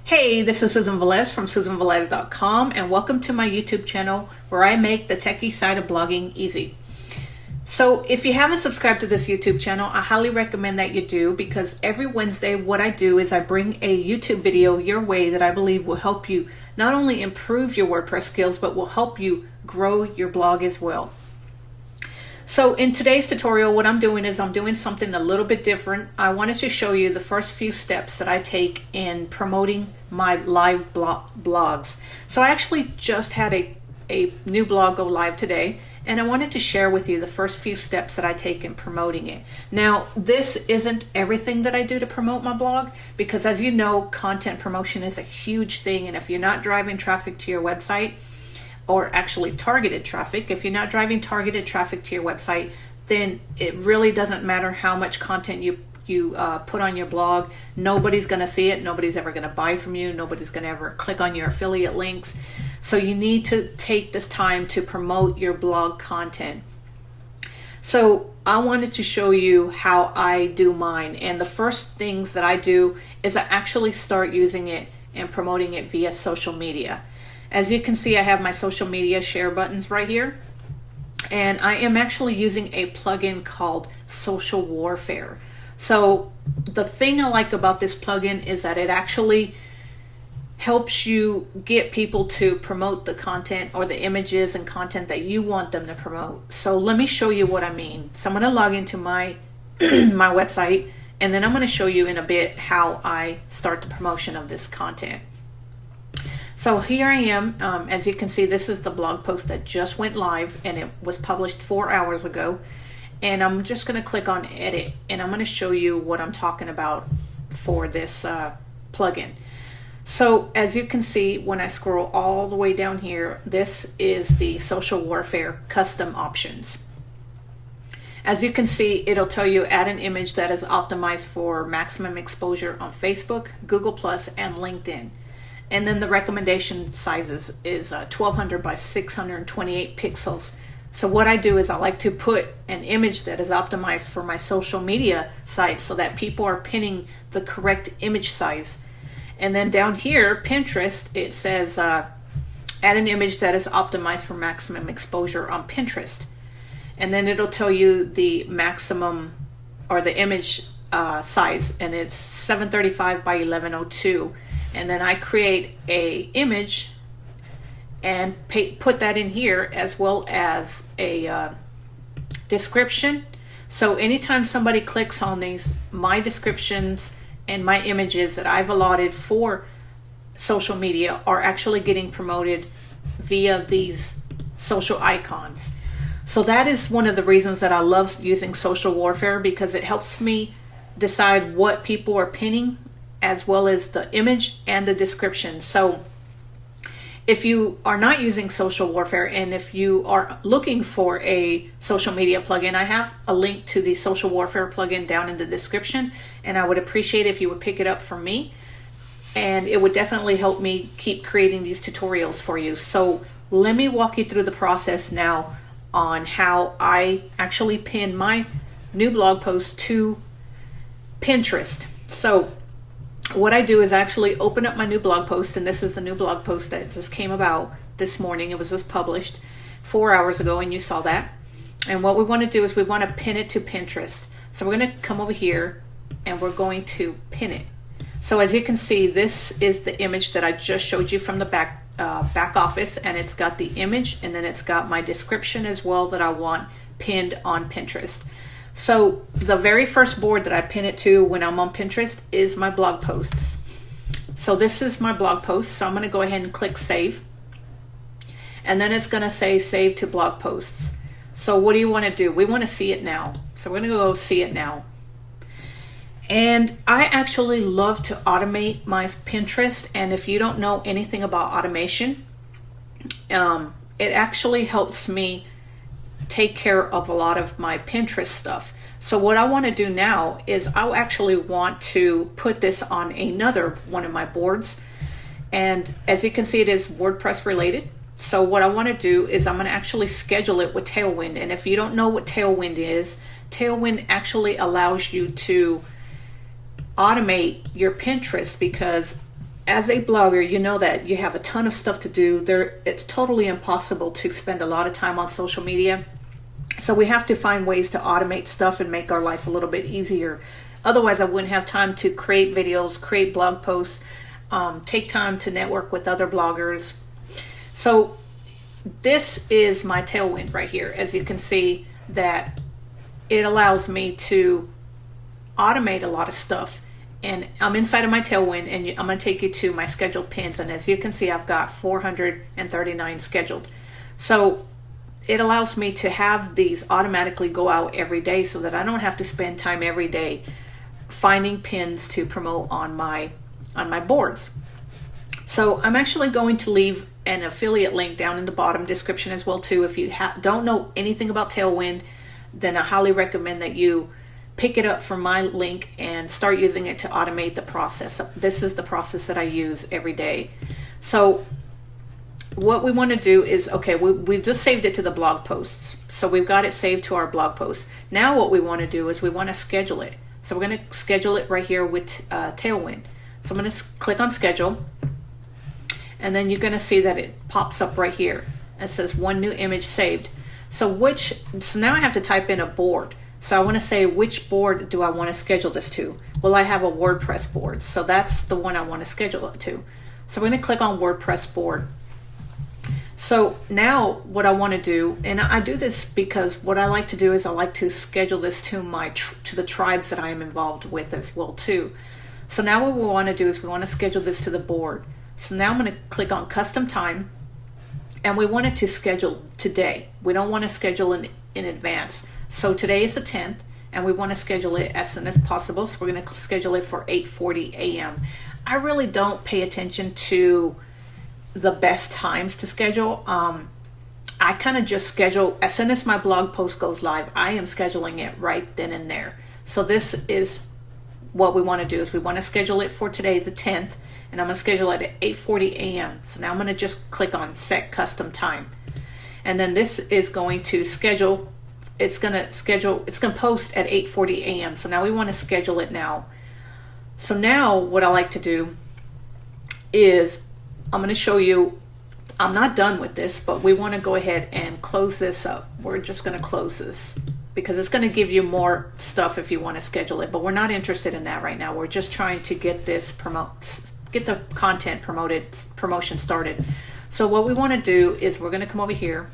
Hey, this is Susan Velez from SusanVelez.com, and welcome to my YouTube channel where I make the techie side of blogging easy. So if you haven't subscribed to this YouTube channel, I highly recommend that you do, because every Wednesday what I do is I bring a YouTube video your way that I believe will help you not only improve your WordPress skills, but will help you grow your blog as well. So in today's tutorial, what I'm doing is I'm doing something a little bit different. I wanted to show you the first few steps that I take in promoting my live blogs. So I actually just had a new blog go live today, and I wanted to share with you the first few steps that I take in promoting it. Now, this isn't everything that I do to promote my blog, because as you know, content promotion is a huge thing, and if you're not driving traffic to your website, or actually targeted traffic, if you're not driving targeted traffic to your website, then it really doesn't matter how much content you put on your blog. Nobody's going to see it. Nobody's ever going to buy from you. Nobody's going to ever click on your affiliate links. So you need to take this time to promote your blog content. So I wanted to show you how I do mine. And the first things that I do is I actually start using it and promoting it via social media. As you can see, I have my social media share buttons right here, and I am actually using a plugin called Social Warfare. So the thing I like about this plugin is that it actually helps you get people to promote the content or the images and content that you want them to promote. So let me show you what I mean. So I'm going to log into my my website, and then I'm going to show you in a bit how I start the promotion of this content. So here I am. As you can see, this is the blog post that just went live, and it was published 4 hours ago. And I'm just going to click on edit, and I'm going to show you what I'm talking about for this plugin. So as you can see, when I scroll all the way down here, this is the Social Warfare custom options. As you can see, it'll tell you add an image that is optimized for maximum exposure on Facebook, Google+, and LinkedIn. And then the recommendation sizes is 1200 by 628 pixels. So what I do is I like to put an image that is optimized for my social media site so that people are pinning the correct image size. And then down here, Pinterest, it says add an image that is optimized for maximum exposure on Pinterest. And then it'll tell you the maximum or the image size, and it's 735 by 1102. And then I create a image and put that in here, as well as a description. So anytime somebody clicks on these, my descriptions and my images that I've allotted for social media are actually getting promoted via these social icons. So that is one of the reasons that I love using Social Warfare, because it helps me decide what people are pinning, as well as the image and the description. So if you are not using Social Warfare, and if you are looking for a social media plugin, I have a link to the Social Warfare plugin down in the description, and I would appreciate if you would pick it up from me, and it would definitely help me keep creating these tutorials for you. So let me walk you through the process now on how I actually pin my new blog post to Pinterest. So what I do is actually open up my new blog post, and this is the new blog post that just came about this morning. It was just published 4 hours ago, and you saw that. And what we want to do is we want to pin it to Pinterest. So we're going to come over here, and we're going to pin it. So as you can see, this is the image that I just showed you from the back office, and it's got the image, and then it's got my description as well that I want pinned on Pinterest. So the very first board that I pin it to when I'm on Pinterest is my blog posts. So this is my blog post. So I'm going to go ahead and click save. And then it's going to say save to blog posts. So what do you want to do? We want to see it now. So we're going to go see it now. And I actually love to automate my Pinterest. And if you don't know anything about automation, it actually helps me take care of a lot of my Pinterest stuff. So what I want to do now is I actually want to put this on another one of my boards, and as you can see, it is WordPress related. So what I want to do is I'm going to actually schedule it with Tailwind. And if you don't know what Tailwind is, Tailwind actually allows you to automate your Pinterest, because as a blogger, you know that you have a ton of stuff to do. It's totally impossible to spend a lot of time on social media. So we have to find ways to automate stuff and make our life a little bit easier. Otherwise, I wouldn't have time to create videos, create blog posts, take time to network with other bloggers. So this is my Tailwind right here. As you can see, that it allows me to automate a lot of stuff. And I'm inside of my Tailwind, and I'm going to take you to my scheduled pins. And as you can see, I've got 439 scheduled. So it allows me to have these automatically go out every day so that I don't have to spend time every day finding pins to promote on my boards. So I'm actually going to leave an affiliate link down in the bottom description as well too. If you don't know anything about Tailwind, then I highly recommend that you pick it up from my link and start using it to automate the process. This is the process that I use every day. So what we want to do is, okay, we've just saved it to the blog posts. So we've got it saved to our blog posts. Now what we want to do is we want to schedule it. So we're going to schedule it right here with Tailwind. So I'm going to click on schedule, and then you're going to see that it pops up right here. It says one new image saved. So now I have to type in a board. So I want to say, which board do I want to schedule this to? Well, I have a WordPress board, so that's the one I want to schedule it to. So we're going to click on WordPress board. So now what I want to do, and I do this because what I like to do is I like to schedule this to the tribes that I am involved with as well too. So now what we want to do is we want to schedule this to the board. So now I'm going to click on custom time, and we want it to schedule today. We don't want to schedule in advance. So today is the 10th, and we want to schedule it as soon as possible. So we're going to schedule it for 8:40 a.m. I really don't pay attention to the best times to schedule. I kind of just schedule as soon as my blog post goes live. I am scheduling it right then and there. So this is what we want to do, is we want to schedule it for today, the 10th, and I'm going to schedule it at 8:40 a.m. So now I'm going to just click on set custom time, and then this is going to schedule. It's going to post at 8:40 a.m. So now we want to schedule it now. So now what I like to do is I'm going to show you, I'm not done with this, but we want to go ahead and close this up. We're just going to close this because it's going to give you more stuff if you want to schedule it, but we're not interested in that right now. We're just trying to get the content promotion started. So what we want to do is we're going to come over here,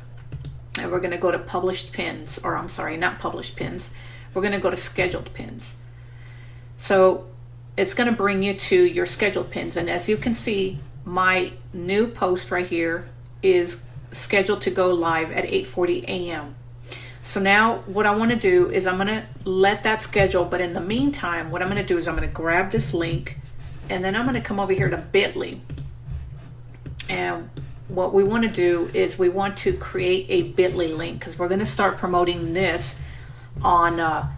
and we're going to go to published pins, or I'm sorry, not published pins. We're going to go to scheduled pins. So it's going to bring you to your scheduled pins. And as you can see, my new post right here is scheduled to go live at 8:40 a.m. So now what I want to do is I'm going to let that schedule. But in the meantime, what I'm going to do is I'm going to grab this link, and then I'm going to come over here to Bitly. And what we want to do is we want to create a Bitly link, because we're going to start promoting this on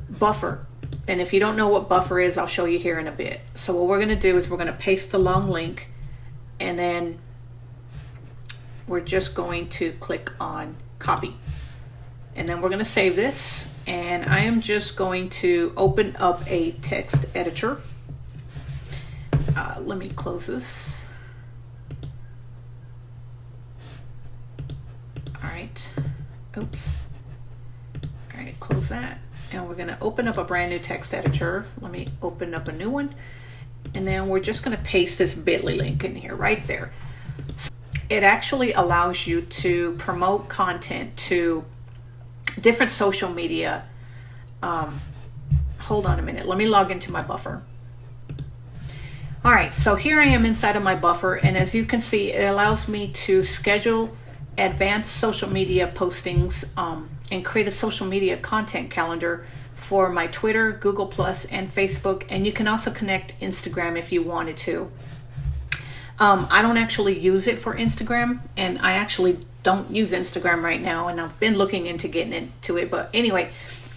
Buffer. And if you don't know what Buffer is, I'll show you here in a bit. So what we're going to do is we're going to paste the long link, and then we're just going to click on copy. And then we're going to save this, and I am just going to open up a text editor. Let me close this. Alright, oops. Alright, close that. And we're going to open up a brand new text editor. Let me open up a new one. And then we're just going to paste this Bitly link in here, right there. So it actually allows you to promote content to different social media. Hold on a minute. Let me log into my Buffer. Alright, so here I am inside of my Buffer. And as you can see, it allows me to schedule advanced social media postings and create a social media content calendar for my Twitter, Google Plus, and Facebook. And you can also connect Instagram if you wanted to. I don't actually use it for Instagram, and I actually don't use Instagram right now, and I've been looking into getting into it. But anyway,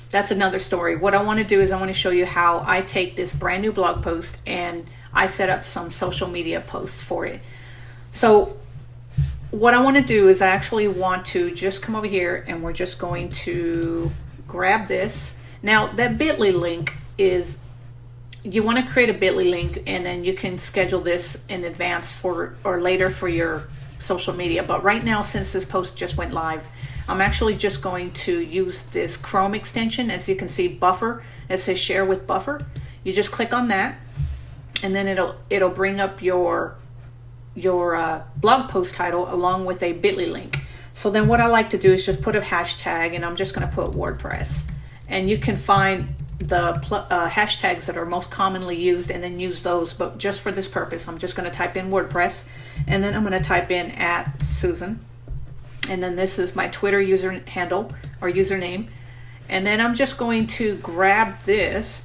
that's another story. What I want to do is I want to show you how I take this brand new blog post and I set up some social media posts for it. So what I want to do is I actually want to just come over here, and we're just going to grab this. Now that Bitly link is you want to create a bit.ly link, and then you can schedule this in advance for or later for your social media. But right now, since this post just went live, I'm actually just going to use this Chrome extension. As you can see, buffer, it says share with buffer. You just click on that, and then it'll bring up your blog post title along with a bit.ly link. So then what I like to do is just put a hashtag, and I'm just going to put WordPress, and you can find the hashtags that are most commonly used and then use those. But just for this purpose, I'm just going to type in WordPress, and then I'm going to type in @Susan, and then this is my Twitter user handle or username, and then I'm just going to grab this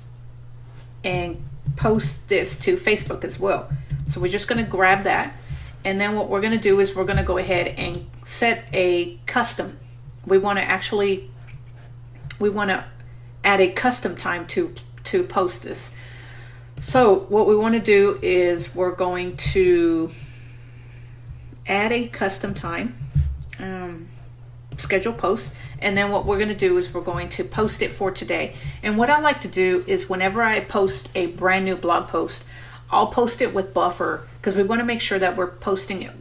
and post this to Facebook as well. So we're just going to grab that, and then what we're going to do is we're going to go ahead and set a custom. We want to add a custom time to post this. So what we want to do is we're going to add a custom time, schedule post, and then what we're going to do is we're going to post it for today. And what I like to do is whenever I post a brand new blog post, I'll post it with buffer, because we want to make sure that we're posting it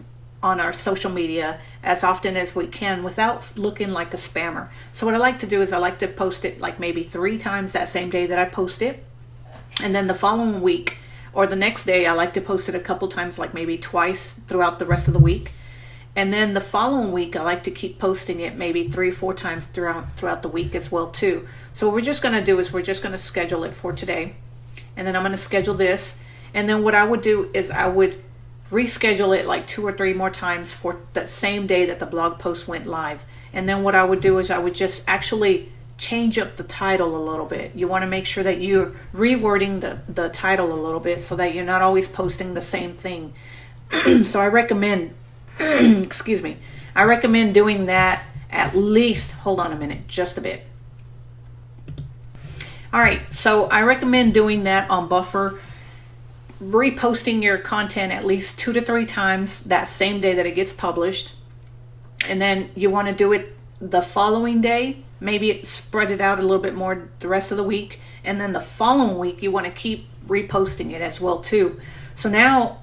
on our social media as often as we can without looking like a spammer. So what I like to do is I like to post it like maybe 3 times that same day that I post it, and then the following week or the next day I like to post it a couple times, like maybe twice throughout the rest of the week, and then the following week I like to keep posting it maybe 3-4 times throughout the week as well too. So what we're just going to do is we're just going to schedule it for today, and then I'm going to schedule this, and then what I would do is I would reschedule it like 2 or 3 more times for that same day that the blog post went live. And then what I would do is I would just actually change up the title a little bit. You want to make sure that you're rewording the title a little bit so that you're not always posting the same thing. So I recommend excuse me, I recommend doing that at least, hold on a minute, just a bit. All right, so I recommend doing that on buffer, reposting your content at least 2 to 3 times that same day that it gets published. And then you want to do it the following day, maybe spread it out a little bit more the rest of the week, and then the following week you want to keep reposting it as well too. So now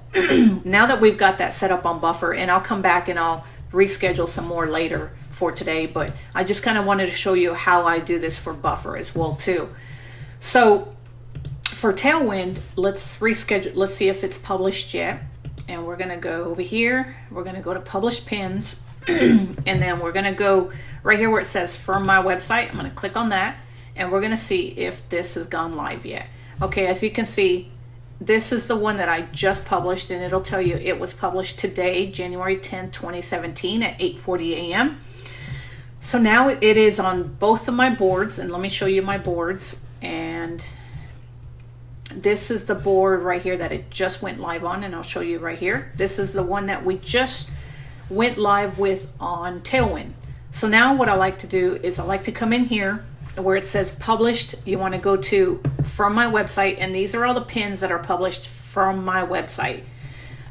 now that we've got that set up on buffer, and I'll come back and I'll reschedule some more later for today, but I just kind of wanted to show you how I do this for buffer as well too. So for Tailwind, let's reschedule. Let's see if it's published yet. And we're going to go over here. We're going to go to published pins. And then we're going to go right here where it says from my website. I'm going to click on that. And we're going to see if this has gone live yet. Okay, as you can see, this is the one that I just published. And it'll tell you it was published today, January 10th, 2017 at 8:40 a.m. So now it is on both of my boards. And let me show you my boards. And this is the board right here that it just went live on, and I'll show you right here. This is the one that we just went live with on Tailwind. So now what I like to do is I like to come in here where it says published. You want to go to from my website, and these are all the pins that are published from my website.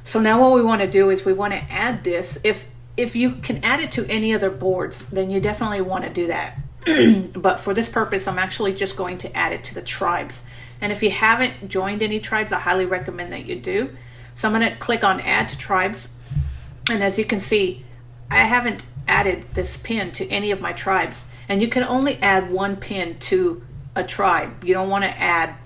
So now what we want to do is we want to add this. If you can add it to any other boards, then you definitely want to do that. But for this purpose, I'm actually just going to add it to the tribes. And if you haven't joined any tribes, I highly recommend that you do. So I'm going to click on add to tribes. And as you can see, I haven't added this pin to any of my tribes. And you can only add 1 pin to a tribe. You don't want to add,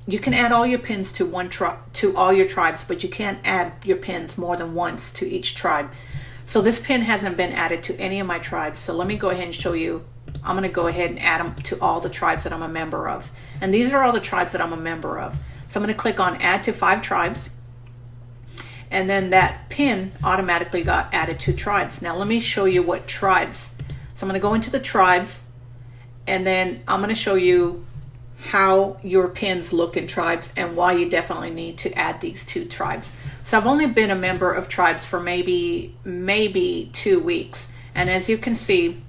you can add all your pins to to all your tribes, but you can't add your pins more than once to each tribe. So this pin hasn't been added to any of my tribes. So let me go ahead and show you. I'm going to go ahead and add them to all the tribes that I'm a member of. And these are all the tribes that I'm a member of. So I'm going to click on add to 5 tribes. And then that pin automatically got added to tribes. Now let me show you what tribes. So I'm going to go into the tribes, and then I'm going to show you how your pins look in tribes and why you definitely need to add these 2 tribes. So I've only been a member of tribes for maybe 2 weeks. And as you can see,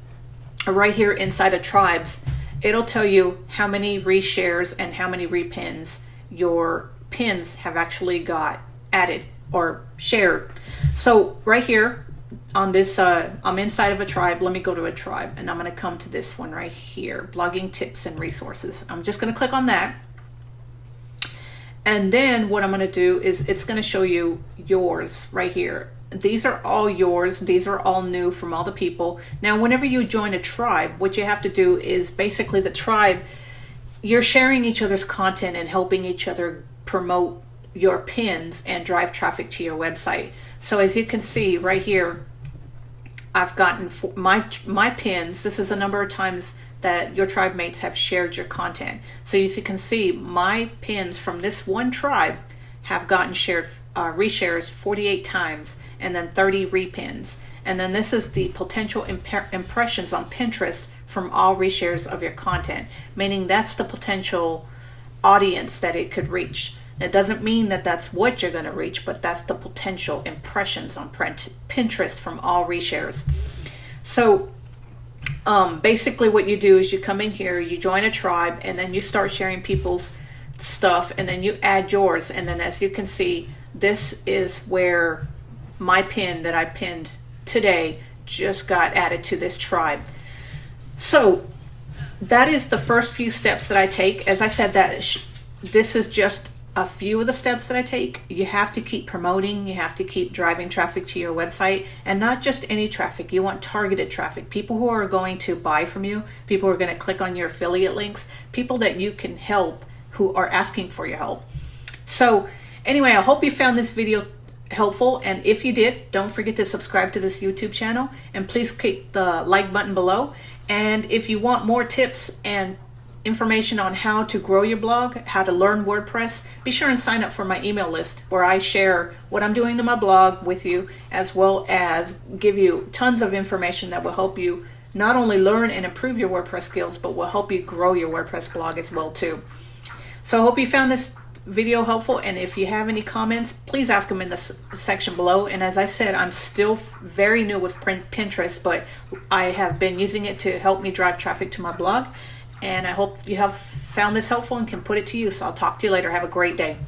right here inside of tribes, it'll tell you how many reshares and how many repins your pins have actually got added or shared. So right here on this, I'm inside of a tribe. Let me go to a tribe, and I'm going to come to this one right here, blogging tips and resources. I'm just going to click on that. And then what I'm going to do is it's going to show you yours right here. These are all yours. These are all new from all the people. Now, whenever you join a tribe, what you have to do is basically the tribe, you're sharing each other's content and helping each other promote your pins and drive traffic to your website. So as you can see right here, I've gotten my pins. This is the number of times that your tribe mates have shared your content. So as you can see, my pins from this one tribe have gotten reshares 48 times, and then 30 repins. And then this is the potential impressions on Pinterest from all reshares of your content, meaning that's the potential audience that it could reach. It doesn't mean that that's what you're going to reach, but that's the potential impressions on Pinterest from all reshares. So basically what you do is you come in here, you join a tribe, and then you start sharing people's stuff, and then you add yours. And then as you can see, this is where my pin that I pinned today just got added to this tribe. So that is the first few steps that I take. As I said, this is just a few of the steps that I take. You have to keep promoting, you have to keep driving traffic to your website, and not just any traffic. You want targeted traffic, people who are going to buy from you, people who are going to click on your affiliate links, people that you can help who are asking for your help. So anyway, I hope you found this video helpful, and if you did, don't forget to subscribe to this YouTube channel, and please click the like button below. And if you want more tips and information on how to grow your blog, how to learn WordPress, be sure and sign up for my email list, where I share what I'm doing to my blog with you, as well as give you tons of information that will help you not only learn and improve your WordPress skills, but will help you grow your WordPress blog as well too. So I hope you found this video helpful, and if you have any comments, please ask them in the section below. And as I said, I'm still very new with Pinterest, but I have been using it to help me drive traffic to my blog. And I hope you have found this helpful and can put it to use. So I'll talk to you later. Have a great day.